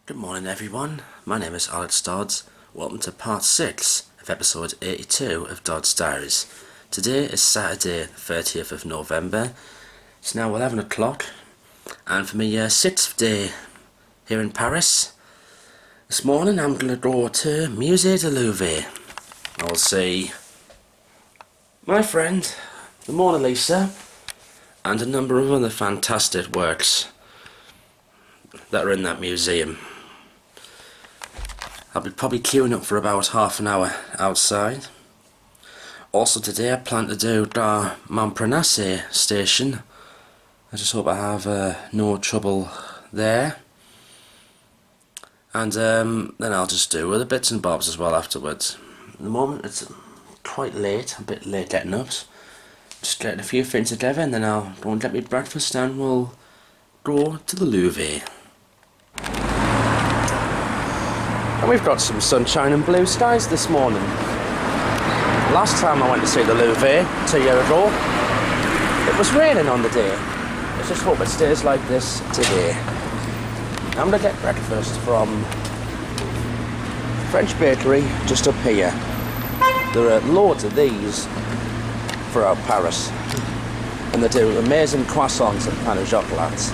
Good morning everyone, my name is Alex Dodds. Welcome to part 6 of episode 82 of Dodds Diaries. Today is Saturday the 30th of November. It's now 11 o'clock and for my 6th day here in Paris. This morning I'm going to go to Musee de Louvre. I'll see my friend, the Mona Lisa, and a number of other fantastic works that are in that museum. I'll be probably queuing up for about half an hour outside. Also today I plan to do Gare Montparnasse station. I just hope I have no trouble there. And then I'll just do other bits and bobs as well afterwards. At the moment it's quite late, a bit late getting up. Just getting a few things together and then I'll go and get me breakfast and we'll go to the Louvre. And we've got some sunshine and blue skies this morning. Last time I went to see the Louvre 2 years ago, it was raining on the day. Let's just hope it stays like this today. I'm going to get breakfast from French bakery just up here. There are loads of these throughout Paris, and they do amazing croissants and pain au chocolat.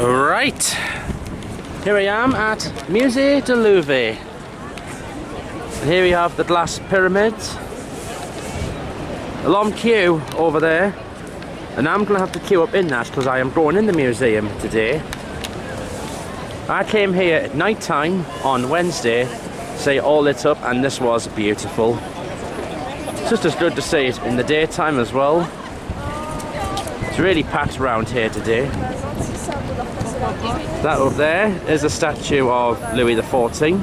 Right, here I am at Musée de Louvre. And here we have the glass pyramids. A long queue over there, and I'm going to have to queue up in that because I am going in the museum today. I came here at night time on Wednesday, see it all lit up, and this was beautiful. It's just as good to see it in the daytime as well. It's really packed around here today. That up there is a statue of Louis XIV.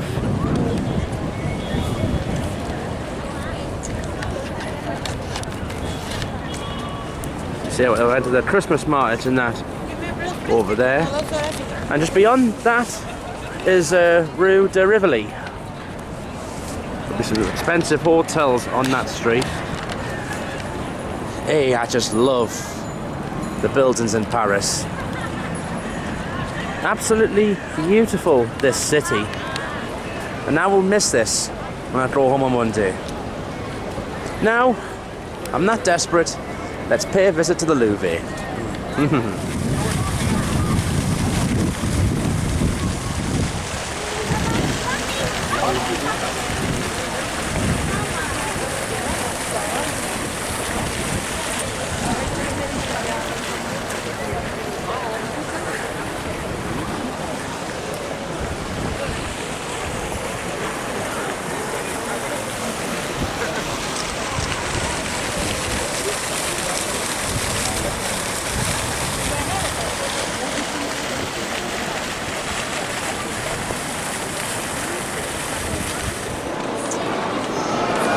See, I went to the Christmas market and that over there. And just beyond that is Rue de Rivoli. There's some expensive hotels on that street. Hey, I just love the buildings in Paris. Absolutely beautiful, this city. And I will miss this when I go home on Monday. Now, I'm not desperate. Let's pay a visit to the Louvre.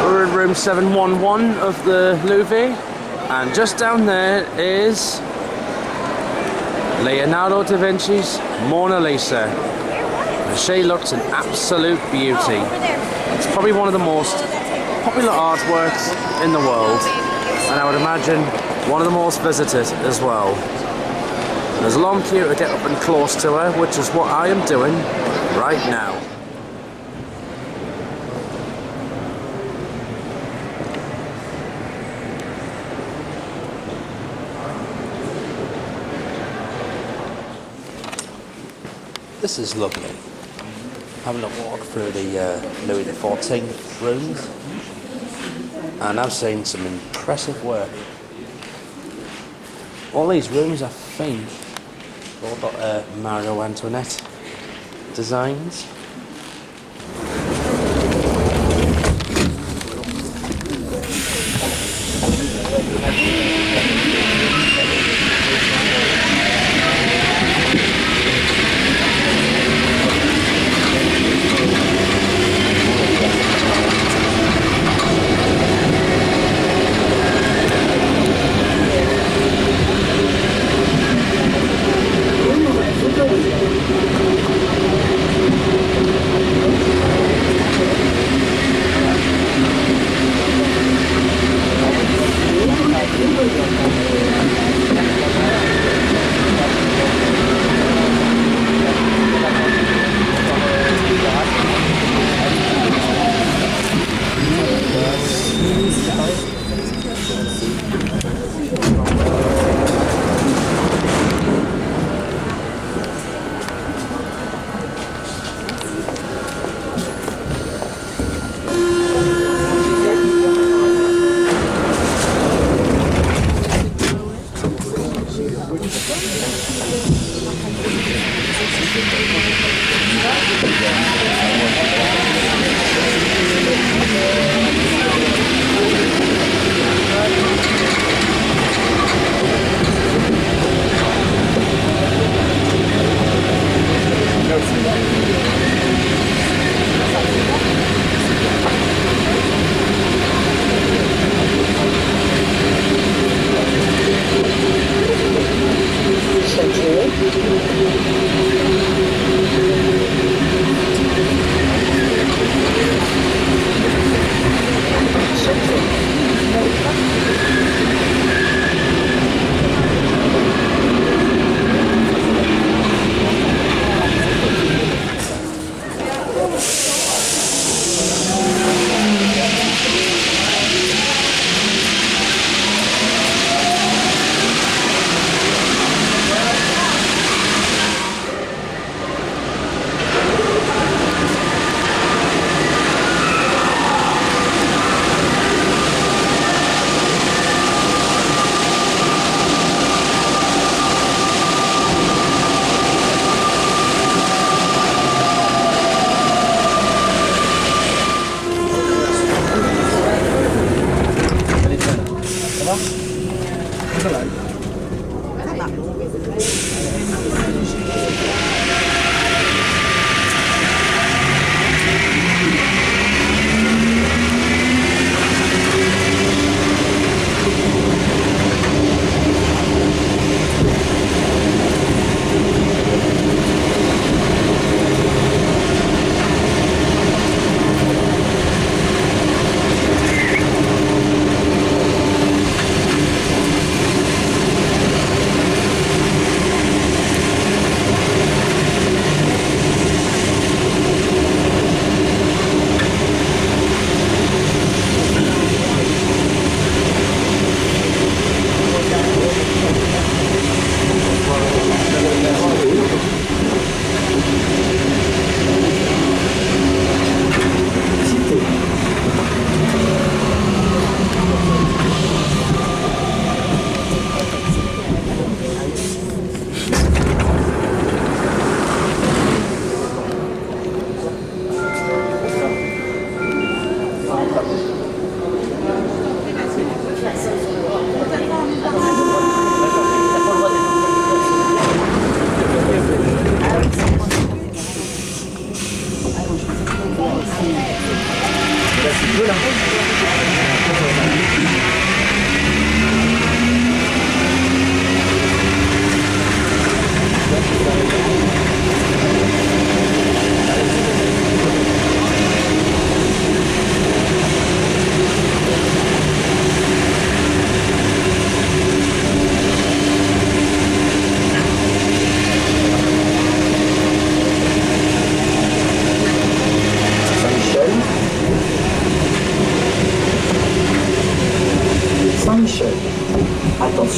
We're in room 711 of the Louvre, and just down there is Leonardo da Vinci's Mona Lisa. And she looks an absolute beauty. It's probably one of the most popular artworks in the world, and I would imagine one of the most visited as well. There's a long queue to get up and close to her, which is what I am doing right now. This is lovely. Having a walk through the Louis XIV rooms, and I've seen some impressive work. All these rooms, I think, all got Marie Antoinette designs.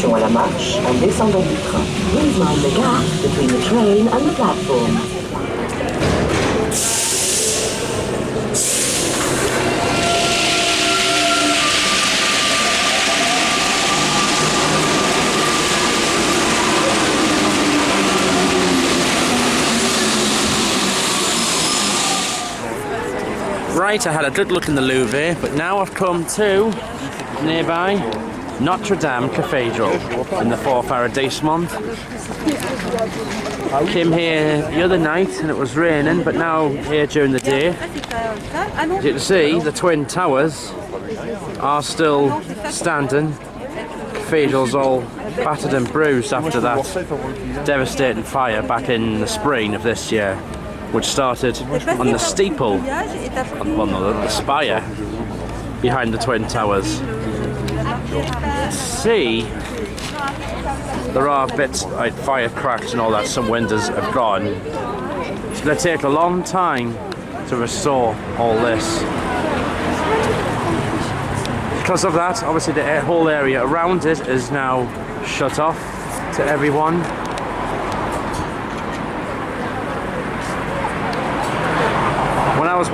Attention à la marche en descendant du train. Please mind the gap between the train and the platform. Right, I had a good look in the Louvre, but now I've come to nearby Notre Dame Cathedral in the 4th arrondissement. I came here the other night and it was raining, but now here during the day. As you can see, the Twin Towers are still standing. Cathedral's all battered and bruised after that devastating fire back in the spring of this year, which started on the steeple, well no, the spire behind the Twin Towers. See, there are bits like fire cracks and all that, some windows have gone. It's going to take a long time to restore all this. Because of that, obviously the whole area around it is now shut off to everyone. When I was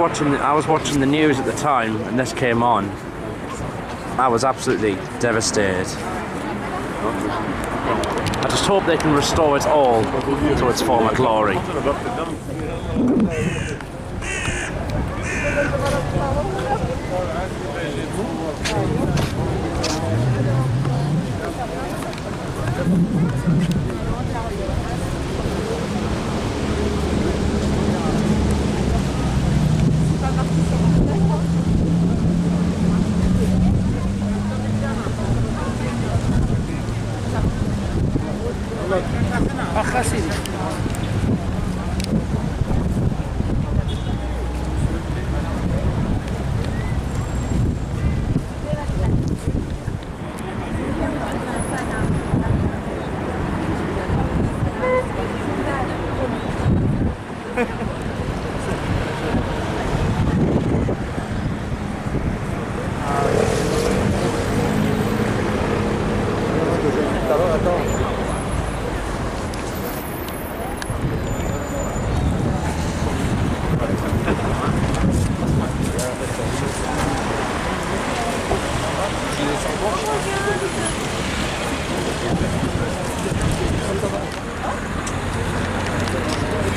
watching the news at the time and this came on, I was absolutely devastated. I just hope they can restore it all to its former glory.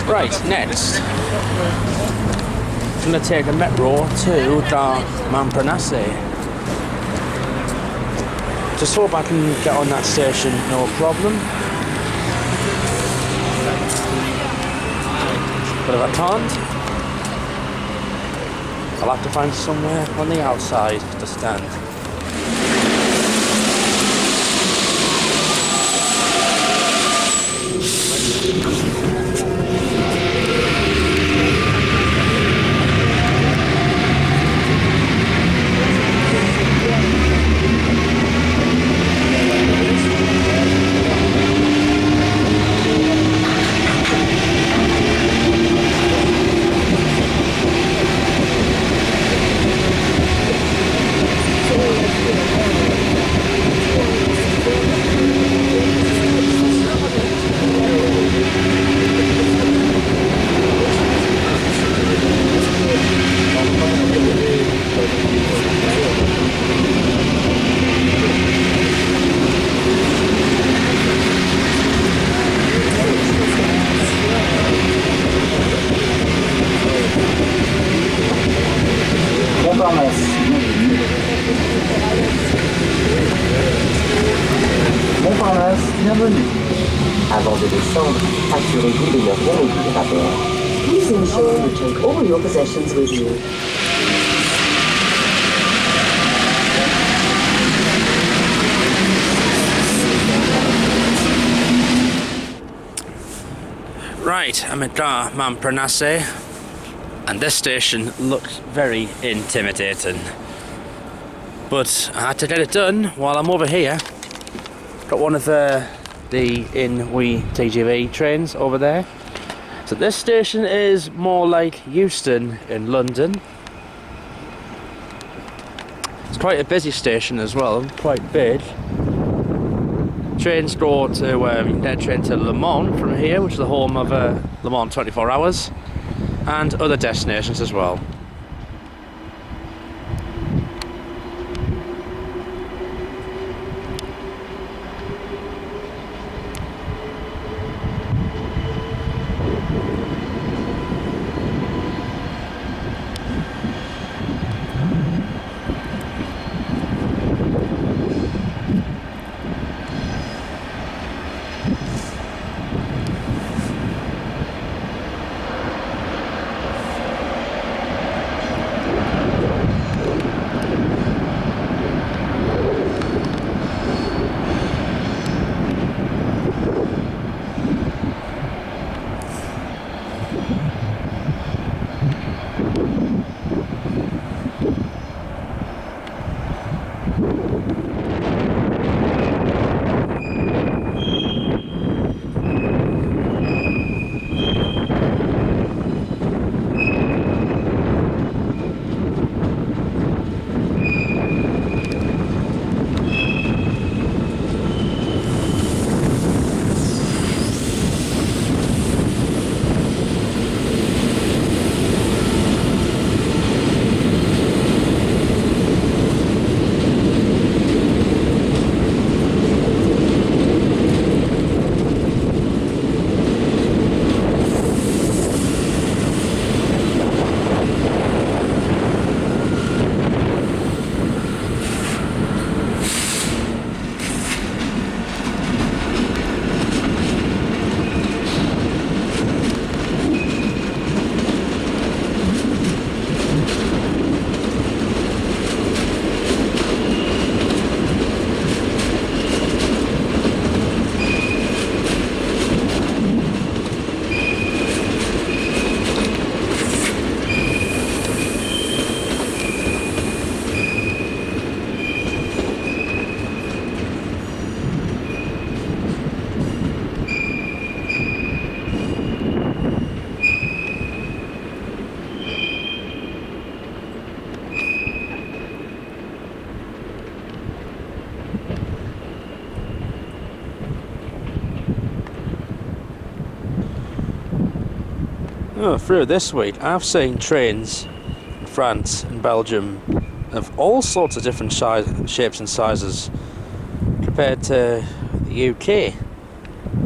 Right, next, I'm going to take a metro to Gare Montparnasse. Just hope I can get on that station, no problem. But if I can't, I'll have to find somewhere on the outside to stand. Montparnasse, bienvenue. Avant de descendre, assurez-vous de ne rien oublier à bord. Please ensure you take all your possessions with you. Right, I'm at Gare Montparnasse, and this station looks very intimidating. But I had to get it done while I'm over here. Got one of the Inouï TGV trains over there. So this station is more like Euston in London. It's quite a busy station as well, quite big. Trains go to, you can get a train to Le Mans from here, which is the home of Le Mans 24 Hours, and other destinations as well. Oh, through this week, I've seen trains in France and Belgium of all sorts of different shapes and sizes compared to the UK.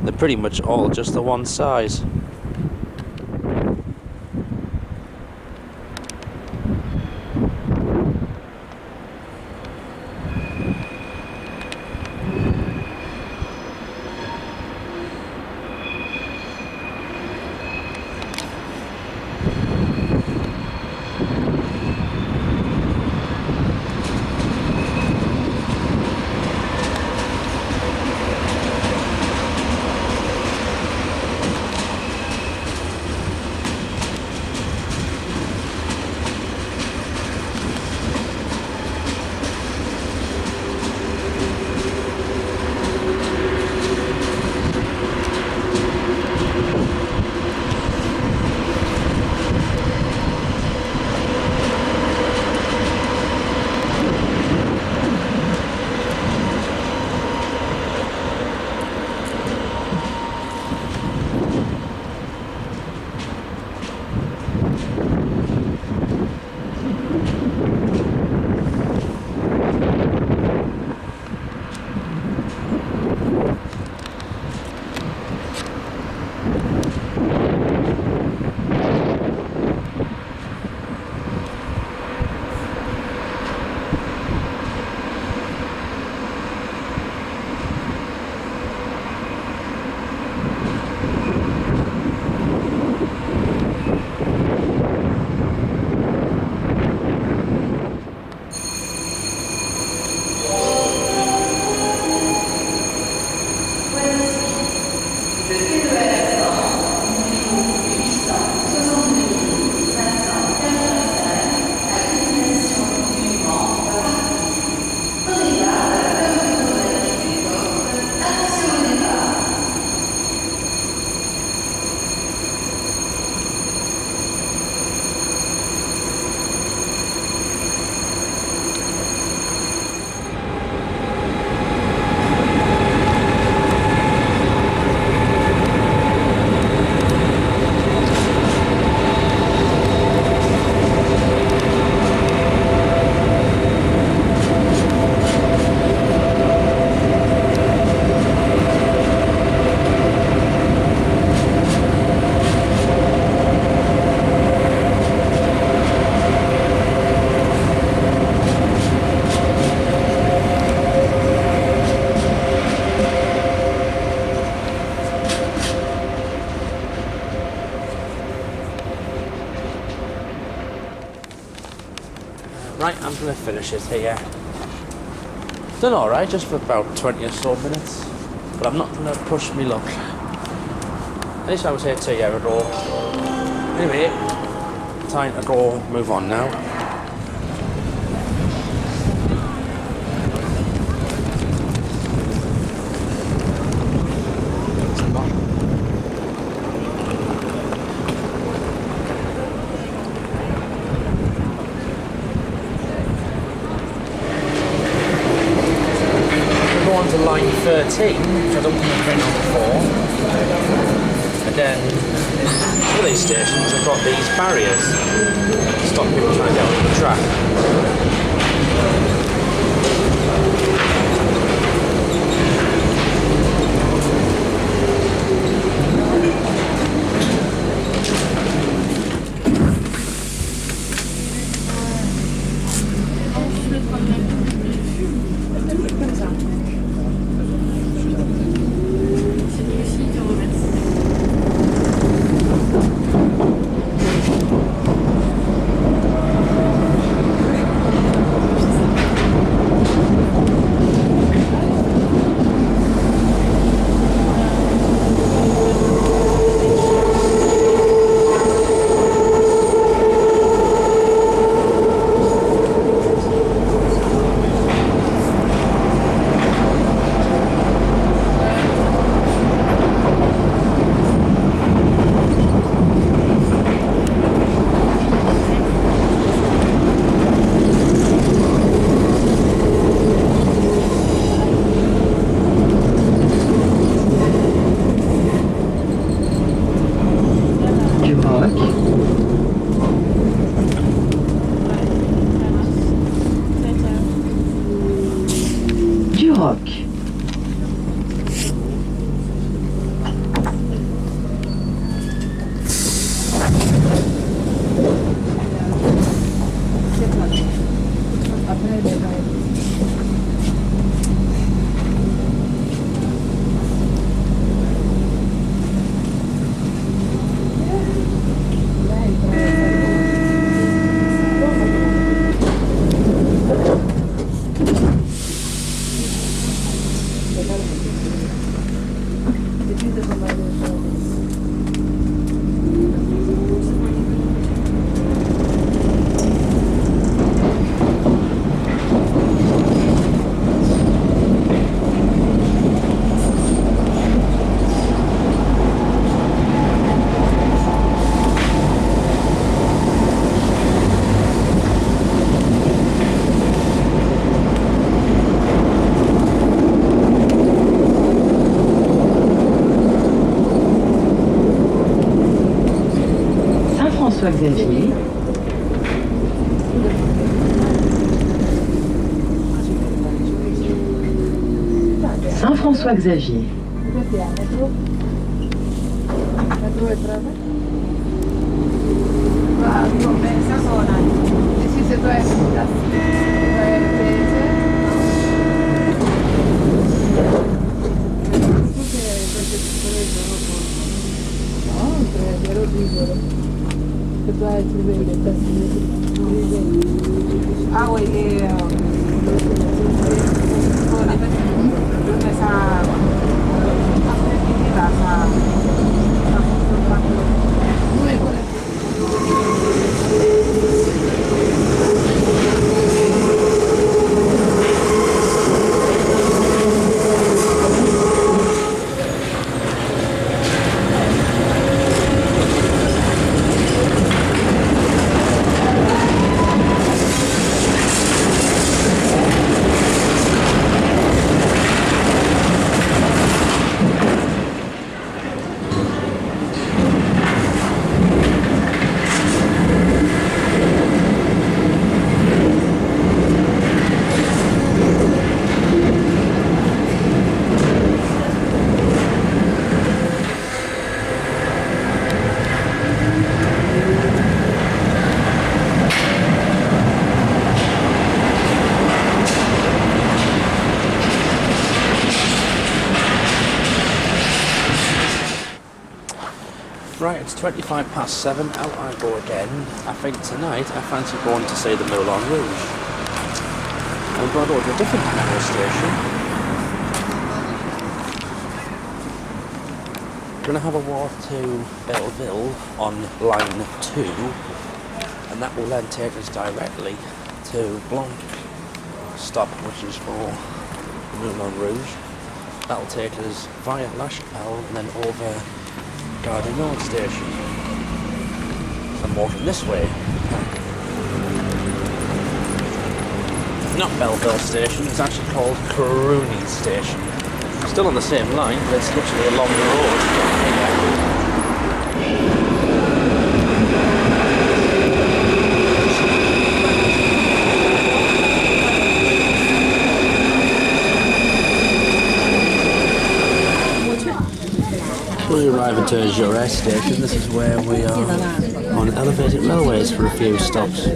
They're pretty much all just the one size. I'm going to finish it here. Done alright, just for about 20 or so minutes. But I'm not going to push me luck. At least I was here 2 years ago. Anyway, time to go move on now. Line 13, which I don't think I've been on before. And then some of these stations have got these barriers to stop people trying to get on the track. Xavier. Saint-François-Xavier. Ah oui, et Right, it's 7:25, out I go again. I think tonight I fancy going to see the Moulin Rouge. I'm going to go to a different metro station. We're going to have a walk to Belleville on line 2, and that will then take us directly to Blanc stop, which is for Moulin Rouge. That'll take us via La Chapelle and then over Gare du Nord station. I'm walking this way. Not Belleville station, it's actually called Coruni station. Still on the same line, but it's literally along the road. We arrive at Jaurès station. This is where we are on elevated railways for a few stops.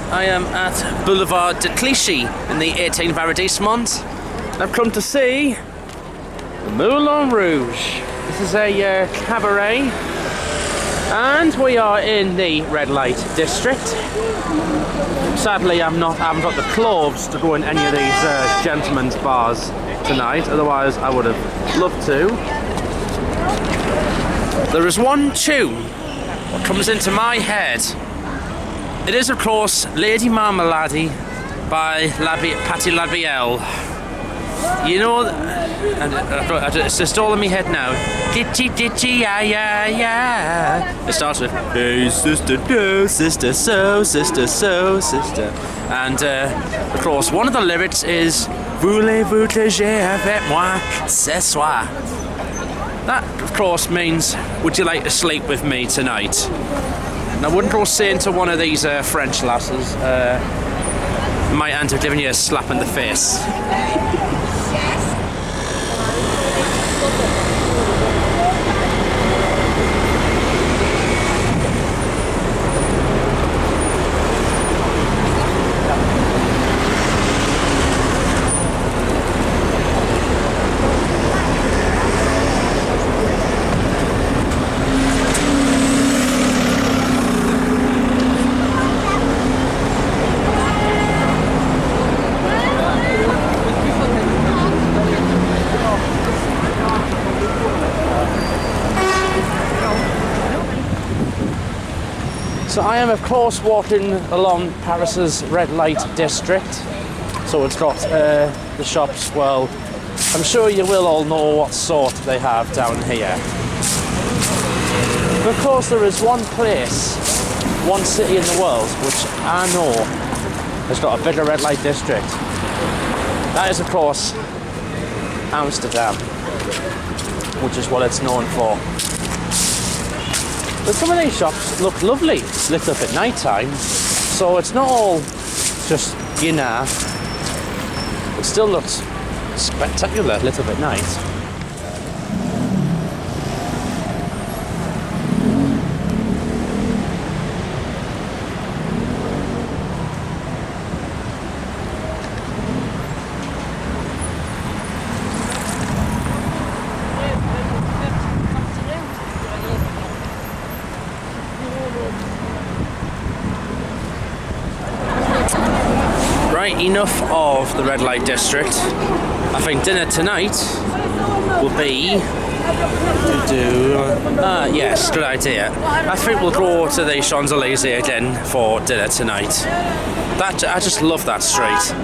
I am at Boulevard de Clichy in the 18th arrondissement. I've come to see the Moulin Rouge. This is a cabaret, and we are in the red light district. Sadly, I haven't got the clothes to go in any of these gentlemen's bars tonight, otherwise I would have loved to. There is one tune that comes into my head. It is, of course, Lady Marmalade by Patti LaBelle. You know, and it's just all in my head now. Ditchy, ditchy, yeah, yeah, yeah. It starts with, hey, sister, do, sister, so, sister, so, sister. And, of course, one of the lyrics is, Voulez-vous coucher avec moi ce soir? That, of course, means, would you like to sleep with me tonight? And I wouldn't go saying to one of these French lasses, might end up giving you a slap in the face. So I am, of course, walking along Paris's red light district. So it's got the shops. Well, I'm sure you will all know what sort they have down here. But of course, there is one place, one city in the world, which I know has got a bigger red light district. That is, of course, Amsterdam, which is what it's known for. But some of these shops look lovely, lit up at night time, so it's not all just, you know, it still looks spectacular lit up at night. Right, enough of the red light district. I think dinner tonight will be yes, good idea. I think we'll go to the Champs Elysees again for dinner tonight. I just love that street.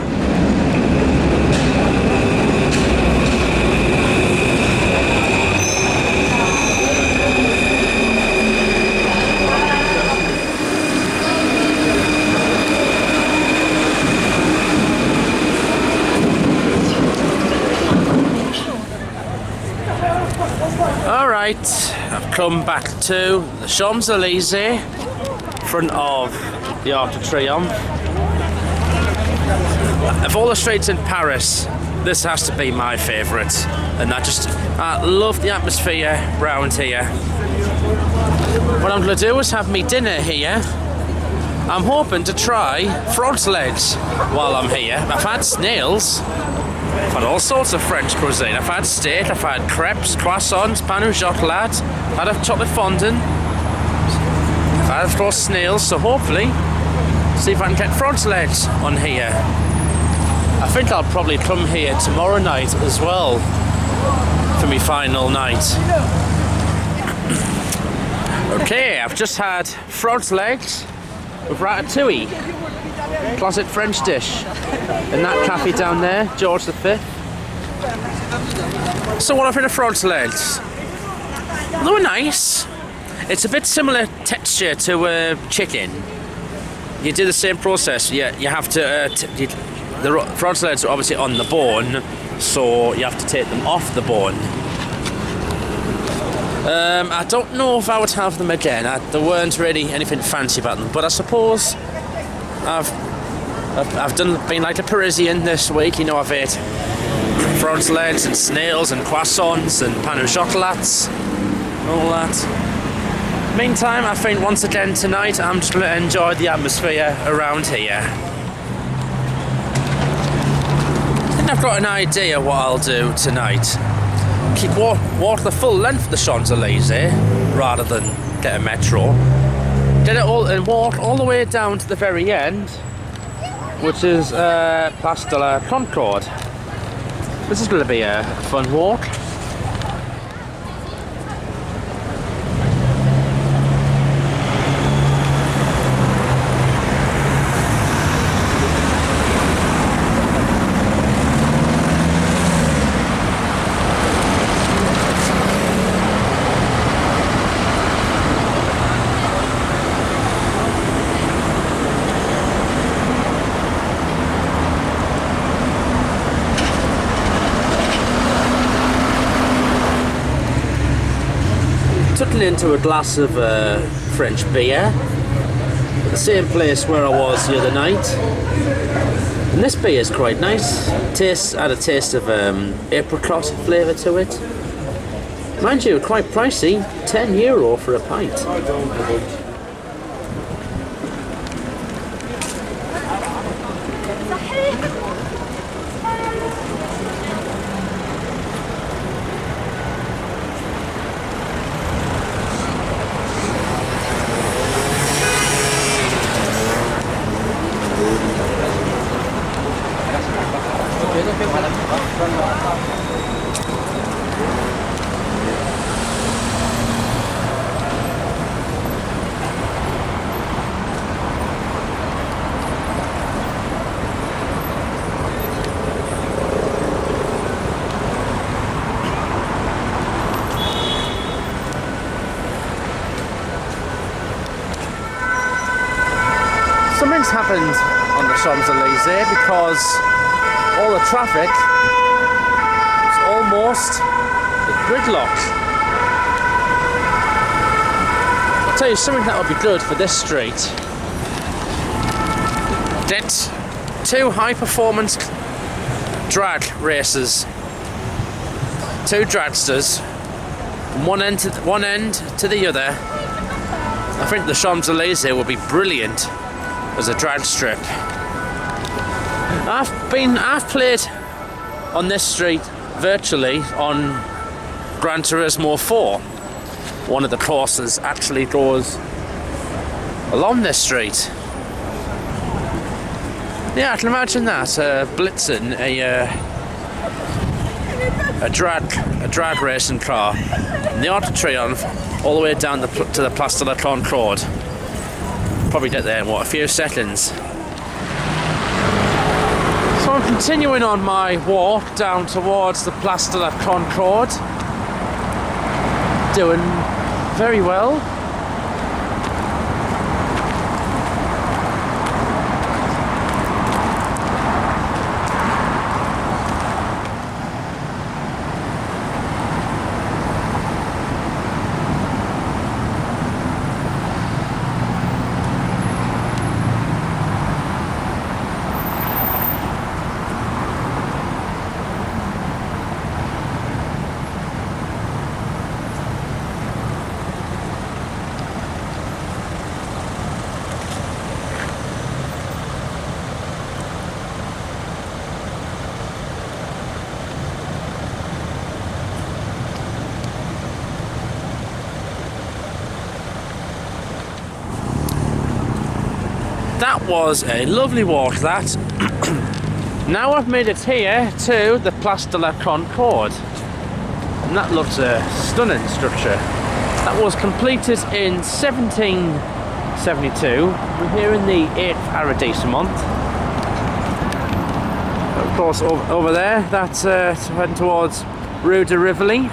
Alright, I've come back to the Champs Elysees, front of the Arc de Triomphe. Of all the streets in Paris, this has to be my favourite, and I love the atmosphere round here. What I'm going to do is have me dinner here. I'm hoping to try frog's legs while I'm here. I've had snails. I've had all sorts of French cuisine. I've had steak, I've had crepes, croissants, pain au chocolat, I've had a chocolate fondant, I've had, of course, snails, so hopefully see if I can get frog's legs on here. I think I'll probably come here tomorrow night as well for my final night. Okay, I've just had frog's legs with ratatouille. Classic French dish in that cafe down there, George V. So what I've had of frog's legs, they were nice. It's a bit similar texture to chicken. You do the same process. You have to the frog's legs are obviously on the bone, so you have to take them off the bone. I don't know if I would have them again. There weren't really anything fancy about them, but I suppose I've been like a Parisian this week. You know, I've ate frog's legs and snails and croissants and pain au chocolats, all that. Meantime, I think once again tonight I'm just going to enjoy the atmosphere around here. I think I've got an idea what I'll do tonight. Walk the full length of the Champs Elysees rather than get a metro. Get it all and walk all the way down to the very end, which is Place de la Concorde. This is going to be a fun walk. looking into a glass of French beer at the same place where I was the other night, and this beer is quite nice. Had a taste of apricot flavour to it. Mind you, quite pricey, €10 for a pint. Something's happened on the Champs Elysees because all the traffic is almost gridlocked. I'll tell you something that would be good for this street. Get 2 high-performance drag races, 2 dragsters, from one end to the other. I think the Champs Elysees would be brilliant as a drag strip. I've played on this street virtually on Gran Turismo 4. One of the courses actually goes along this street. Yeah, I can imagine that, blitzing a drag racing car in the Auto-Triumph all the way down to the Place de la Concorde. Probably get there in a few seconds. So I'm continuing on my walk down towards the Place de la Concorde. Doing very well. That was a lovely walk, that. Now I've made it here to the Place de la Concorde, and that looks a stunning structure. That was completed in 1772. We're here in the 8th arrondissement. Of course, over there, that's heading towards Rue de Rivoli,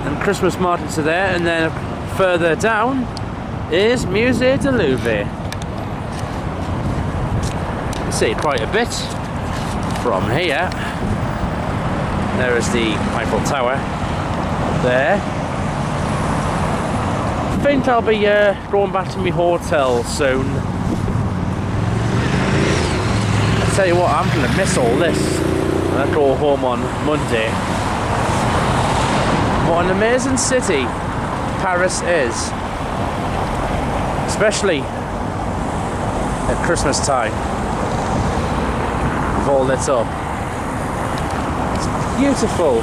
and Christmas markets are there, and then further down is Musee de Louvre. See quite a bit from here. There is the Eiffel Tower there. I think I'll be going back to my hotel soon. I tell you what, I'm going to miss all this when I go home on Monday. What an amazing city Paris is, especially at Christmas time. All lit up. It's beautiful.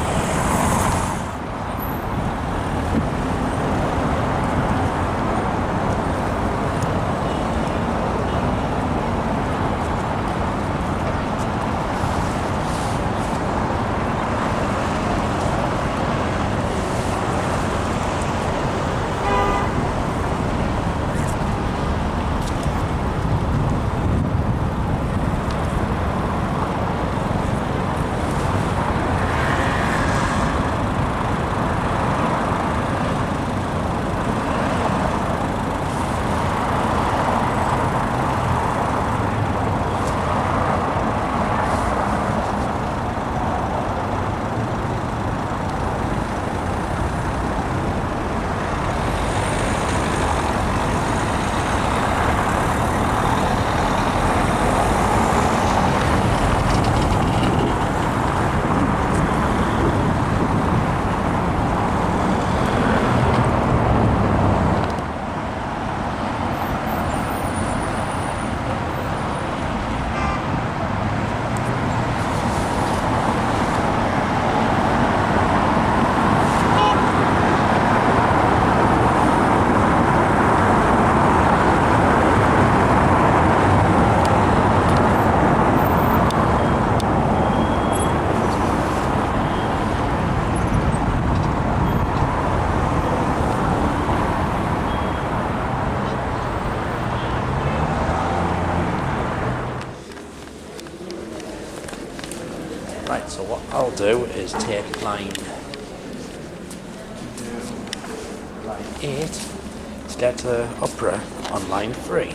Right, so what I'll do is take line 8 to get to Opera on line 3.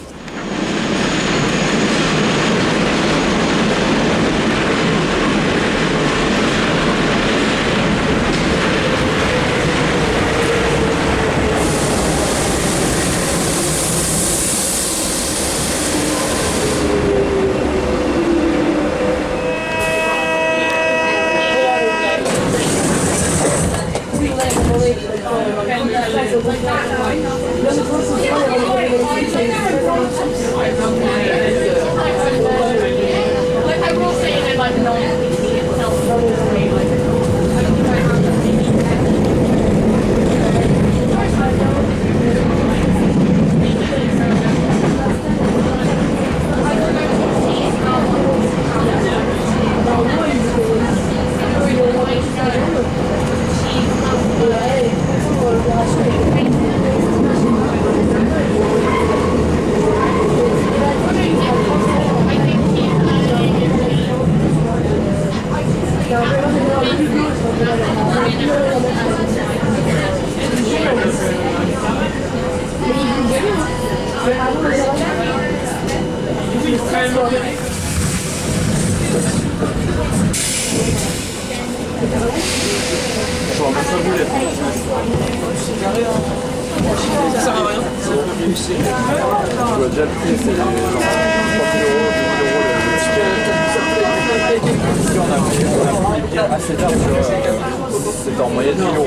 C'était en moyenne 1000 €.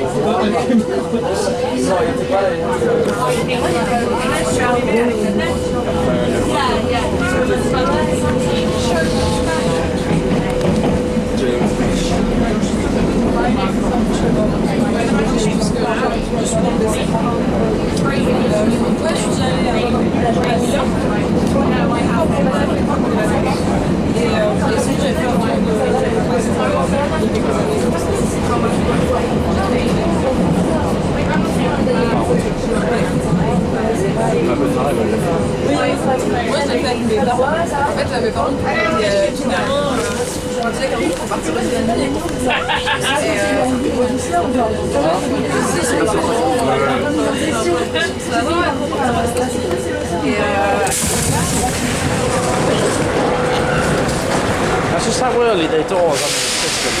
That's just how early the doors on the system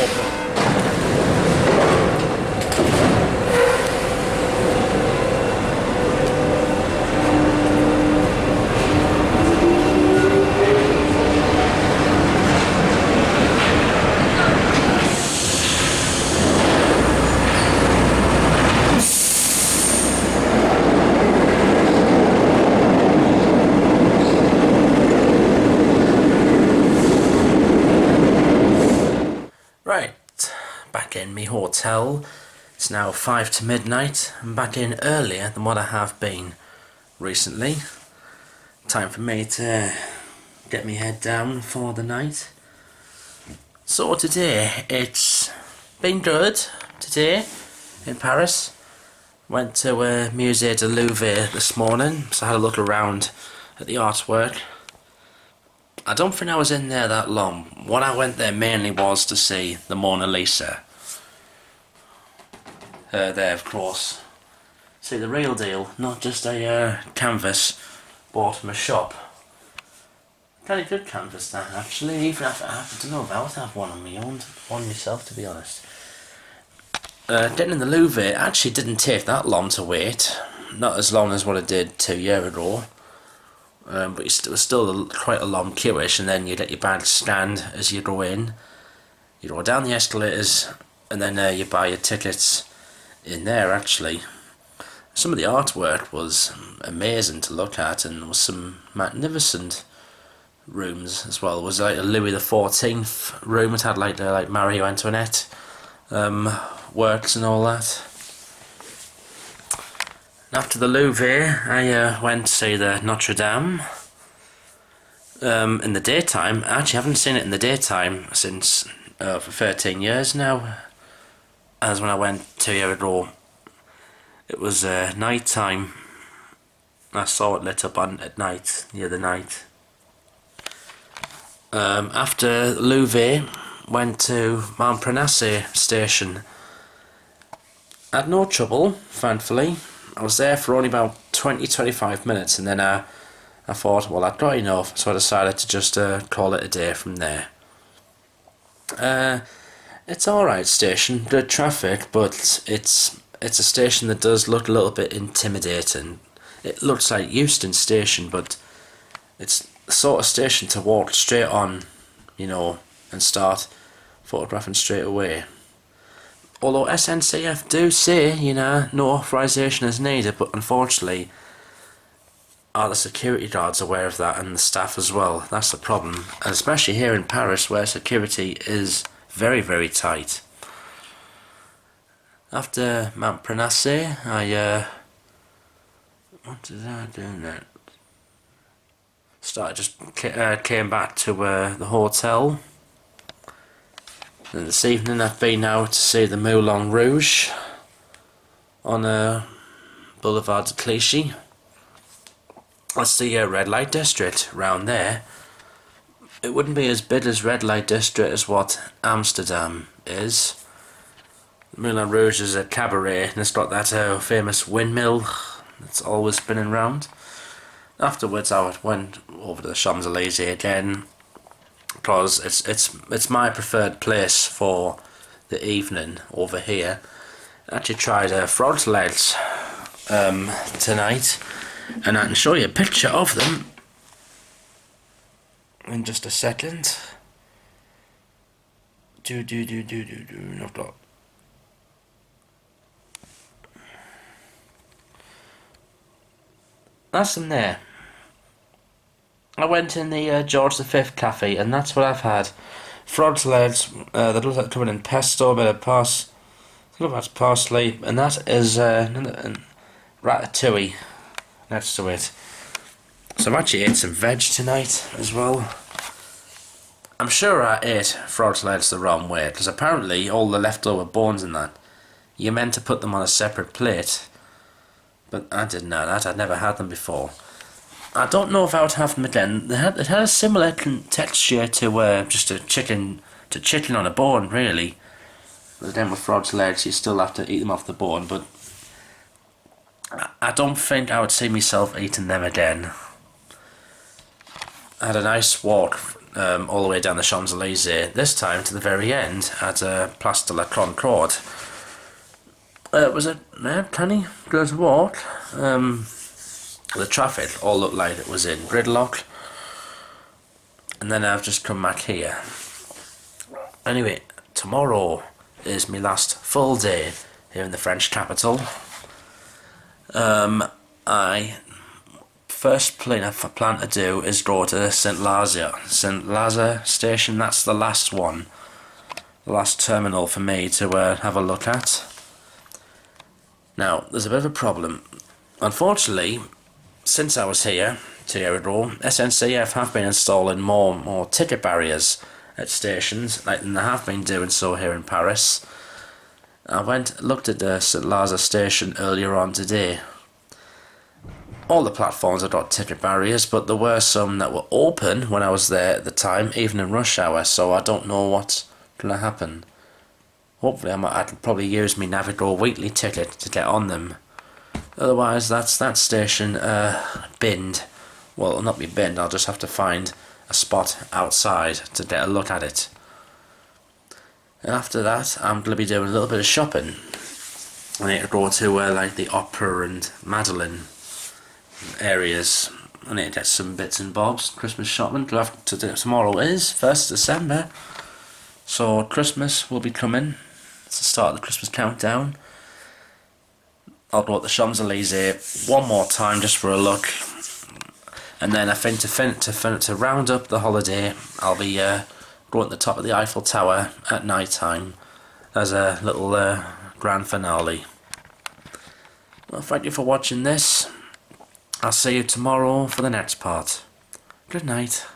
open. Right, back in me hotel. It's now 5 to midnight. I'm back in earlier than what I have been recently. Time for me to get my head down for the night. So today, it's been good today in Paris. Went to Musee de Louvre this morning, so I had a look around at the artwork. I don't think I was in there that long. What I went there mainly was to see the Mona Lisa. There, of course. See the real deal, not just a canvas bought from a shop. Very good canvas that, actually. Even if I don't know if I would have one on my own, one myself, to be honest. Getting in the Louvre actually didn't take that long to wait. Not as long as what it did 2 years ago. But it was still quite a long queue-ish, and then you let your bag stand as you go in. You go down the escalators, and then you buy your tickets in there, actually. Some of the artwork was amazing to look at, and there was some magnificent rooms as well. It was like a Louis XIV room. It had like Marie Antoinette works and all that. After the Louvre, I went to see the Notre Dame in the daytime. I actually haven't seen it in the daytime since for 13 years now. As when I went 2 years ago, it was night time. I saw it lit up at night, near the night. After the Louvre, went to Montparnasse station. I had no trouble, thankfully. I was there for only about 20-25 minutes, and then I thought, well, I'd got enough, so I decided to just call it a day from there. It's alright station, good traffic, but it's a station that does look a little bit intimidating. It looks like Euston Station, but it's the sort of station to walk straight on, you know, and start photographing straight away. Although SNCF do say, you know, no authorisation is needed, but unfortunately, are the security guards aware of that, and the staff as well? That's the problem, and especially here in Paris, where security is very, very tight. After Montparnasse, what did I do next? Came back to the hotel. And this evening I've been out to see the Moulin Rouge on Boulevard de Clichy. That's the red light district round there. It wouldn't be as big as red light district as what Amsterdam is. The Moulin Rouge is a cabaret, and it's got that famous windmill that's always spinning round. Afterwards I went over to the Champs Elysees again, because it's my preferred place for the evening over here. I actually tried frog's legs tonight, and I can show you a picture of them in just a second. I've got. That's them there. I went in the George V cafe, and that's what I've had. Frog's legs, they look like coming in pesto, a bit of parsley, and that is ratatouille next to it. So I've actually ate some veg tonight as well. I'm sure I ate frog's legs the wrong way, because apparently all the leftover bones in that, you're meant to put them on a separate plate. But I didn't know that, I'd never had them before. I don't know if I would have them again. It had a similar texture to just a chicken on a bone, really. But then with frog's legs, you still have to eat them off the bone. But I don't think I would see myself eating them again. I had a nice walk all the way down the Champs Elysees. This time to the very end at Place de la Concorde. It was a pretty good walk. The traffic all looked like it was in gridlock, and then I've just come back here. Anyway, tomorrow is my last full day here in the French capital. First plane I plan to do is go to St. Lazare station. That's the last one, the last terminal for me to have a look at. Now, there's a bit of a problem. Unfortunately, since I was here 2 years ago, SNCF have been installing more ticket barriers at stations, like they have been doing so here in Paris. I looked at the St. Lazare station earlier on today. All the platforms have got ticket barriers, but there were some that were open when I was there at the time, even in rush hour, so I don't know what's going to happen. Hopefully I can probably use my Navigo weekly ticket to get on them. Otherwise, that's that station binned. Well, it'll not be binned, I'll just have to find a spot outside to get a look at it. And after that, I'm going to be doing a little bit of shopping. I need to go to like the Opera and Madeleine areas. I need to get some bits and bobs. Christmas shopping. Tomorrow is 1st December. So Christmas will be coming. It's the start of the Christmas countdown. I'll go at the Champs Elysees one more time just for a look, and then I think to round up the holiday, I'll be going at the top of the Eiffel Tower at night time as a little grand finale. Well, thank you for watching this. I'll see you tomorrow for the next part. Good night.